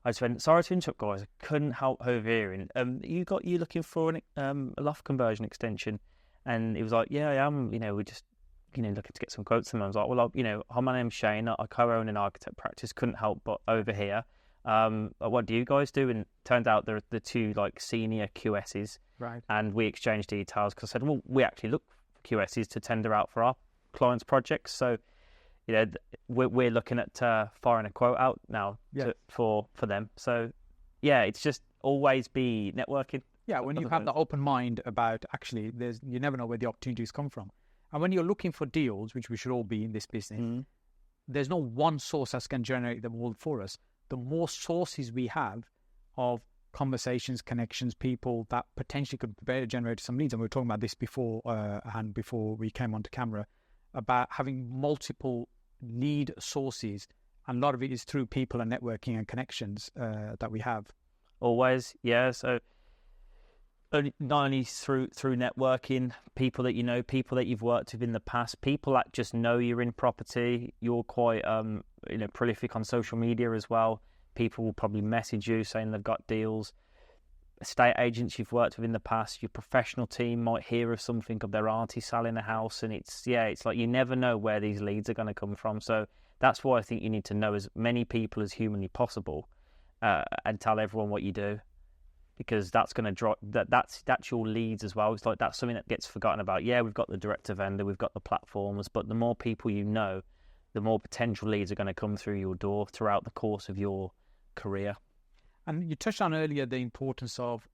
I just went, "Sorry to interrupt, guys. I couldn't help overhearing. You looking for a loft conversion extension?" And he was like, "Yeah, I am. We're just looking to get some quotes." And I was like, "Well, hi, my name's Shane. I co-own an architect practice. Couldn't help but overhear. What do you guys do?" And it turned out they're the two like senior QSs, right? And we exchanged details because I said, "Well, we actually look for QSs to tender out for our clients' projects." So we're looking at firing a quote out now for them. So it's just always be networking. Yeah, when you have the open mind about actually, you never know where the opportunities come from. And when you're looking for deals, which we should all be in this business, there's no one source that's going to generate them all for us. The more sources we have of conversations, connections, people that potentially could better generate some leads. And we were talking about this before we came onto camera, about having multiple lead sources. And a lot of it is through people and networking and connections that we have. Always, yeah. So not only through networking, people that you know, people that you've worked with in the past, people that just know you're in property. You're quite prolific on social media as well. People will probably message you saying they've got deals. Estate agents you've worked with in the past, your professional team might hear of something of their auntie selling a house, and it's like you never know where these leads are going to come from. So that's why I think you need to know as many people as humanly possible, and tell everyone what you do, because that's going to drop. That's your leads as well. It's like that's something that gets forgotten about. Yeah, we've got the direct to vendor, we've got the platforms, but the more people you know, the more potential leads are going to come through your door throughout the course of your career. And you touched on earlier the importance of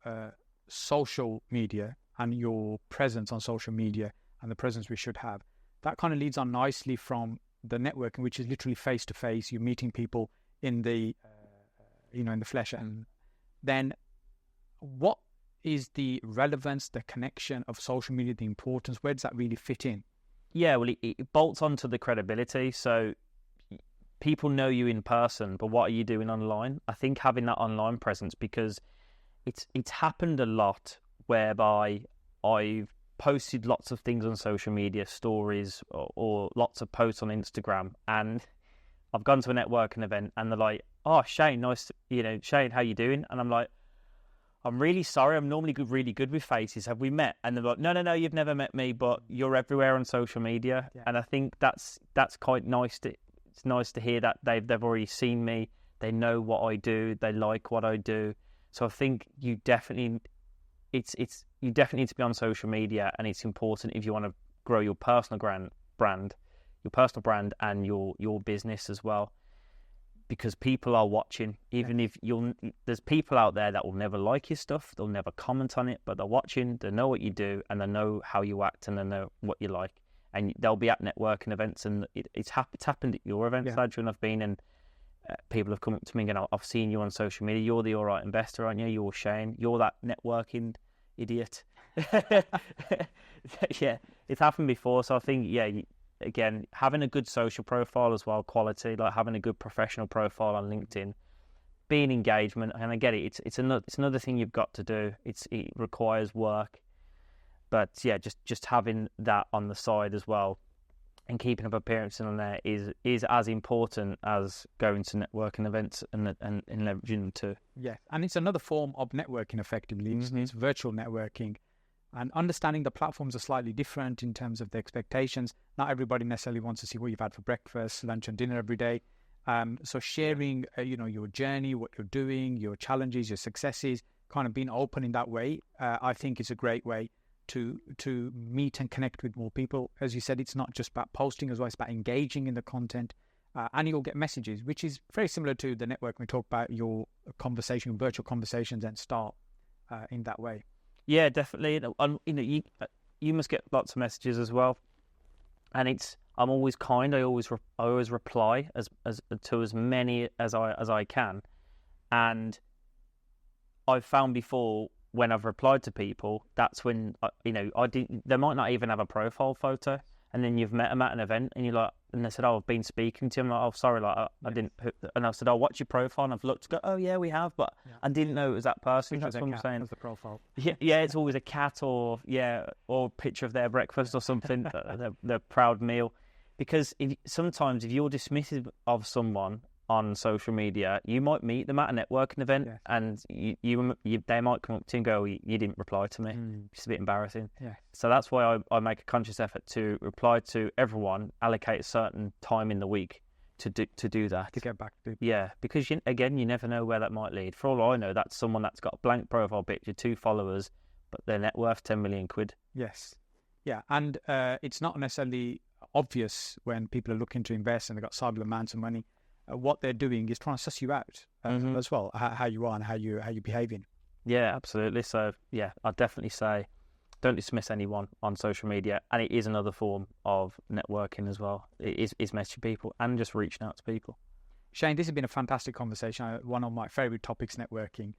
social media and your presence on social media and the presence we should have. That kind of leads on nicely from the networking, which is literally face to face. You're meeting people in the in the flesh. And then what is the relevance, the connection of social media, the importance? Where does that really fit in? Yeah, well, it bolts onto the credibility. So people know you in person, but what are you doing online? I think having that online presence, because it's happened a lot whereby I've posted lots of things on social media, stories or lots of posts on Instagram, and I've gone to a networking event and they're like, "Oh, Shane, nice, Shane, how you doing?" And I'm like, "I'm really sorry. I'm normally really good with faces. Have we met?" And they're like, No, you've never met me, but you're everywhere on social media." Yeah. And I think that's quite nice. It's nice to hear that they've already seen me. They know what I do. They like what I do. So I think you definitely need to be on social media, and it's important if you want to grow your personal brand, and your business as well. Because people are watching, even if there's people out there that will never like your stuff, they'll never comment on it, but they're watching, they know what you do, and they know how you act, and they know what you like. And they'll be at networking events, and it's happened at your events, Adrian. I've been, and people have come up to me and I've seen you on social media. You're the All Right Investor, aren't you? You're Shane. You're that networking idiot. Yeah, it's happened before. So I think, again, having a good social profile as well, quality, like having a good professional profile on LinkedIn, being engagement, and I get it. It's another thing you've got to do. It requires work, but yeah, just having that on the side as well, and keeping up appearances on there is as important as going to networking events and leveraging them too. Yeah, and it's another form of networking. Effectively, it's virtual networking. And understanding the platforms are slightly different in terms of the expectations. Not everybody necessarily wants to see what you've had for breakfast, lunch and dinner every day. So sharing, your journey, what you're doing, your challenges, your successes, kind of being open in that way, I think is a great way to meet and connect with more people. As you said, it's not just about posting as well, it's about engaging in the content. And you'll get messages, which is very similar to the network. We talk about your conversation, virtual conversations, and start in that way. Yeah, definitely. You must get lots of messages as well, and I'm always kind. I always reply as to as many as I can, and I've found before when I've replied to people, that's when they might not even have a profile photo, and then you've met them at an event, and you're like, and they said, "Oh, I've been speaking to him." Like, "Oh, sorry, I didn't." And I said, "Oh, what's your profile?" And I've looked, go, "Oh yeah, we have," but I didn't know it was that person. That's what I'm saying. The profile. Yeah, it's always a cat or a picture of their breakfast or something, their proud meal. Because sometimes if you're dismissive of someone on social media, you might meet them at a networking event, and they might come up to you and go, "You didn't reply to me." It's a bit embarrassing. Yeah. So that's why I make a conscious effort to reply to everyone, allocate a certain time in the week to do that. To get back to people. Yeah, because you never know where that might lead. For all I know, that's someone that's got a blank profile picture, 2 followers, but their net worth 10 million quid. Yes. Yeah, and it's not necessarily obvious when people are looking to invest and they've got sizable amounts of money. What they're doing is trying to suss you out as well, how you are and how you're behaving. Yeah, absolutely. So yeah, I'd definitely say don't dismiss anyone on social media, and it is another form of networking as well. It is messaging people and just reaching out to people. Shane, this has been a fantastic conversation. One of my favorite topics, networking.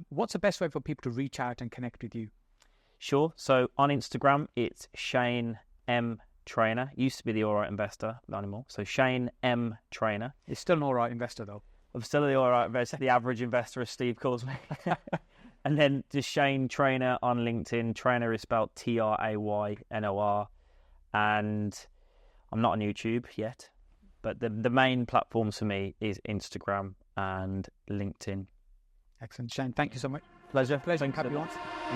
What's the best way for people to reach out and connect with you? Sure. So on Instagram, it's Shane M Trainer. Used to be the All Right Investor, not anymore. So Shane M Trainer. It's still an all right investor, though. I'm still the All Right Investor, the average investor, as Steve calls me. And then just Shane Trainer on LinkedIn. Trainer is spelled TRAYNOR. And I'm not on YouTube yet, but the main platforms for me is Instagram and LinkedIn. Excellent. Shane, thank you so much. Pleasure. Pleasure to have you on.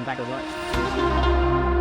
Thanks so much.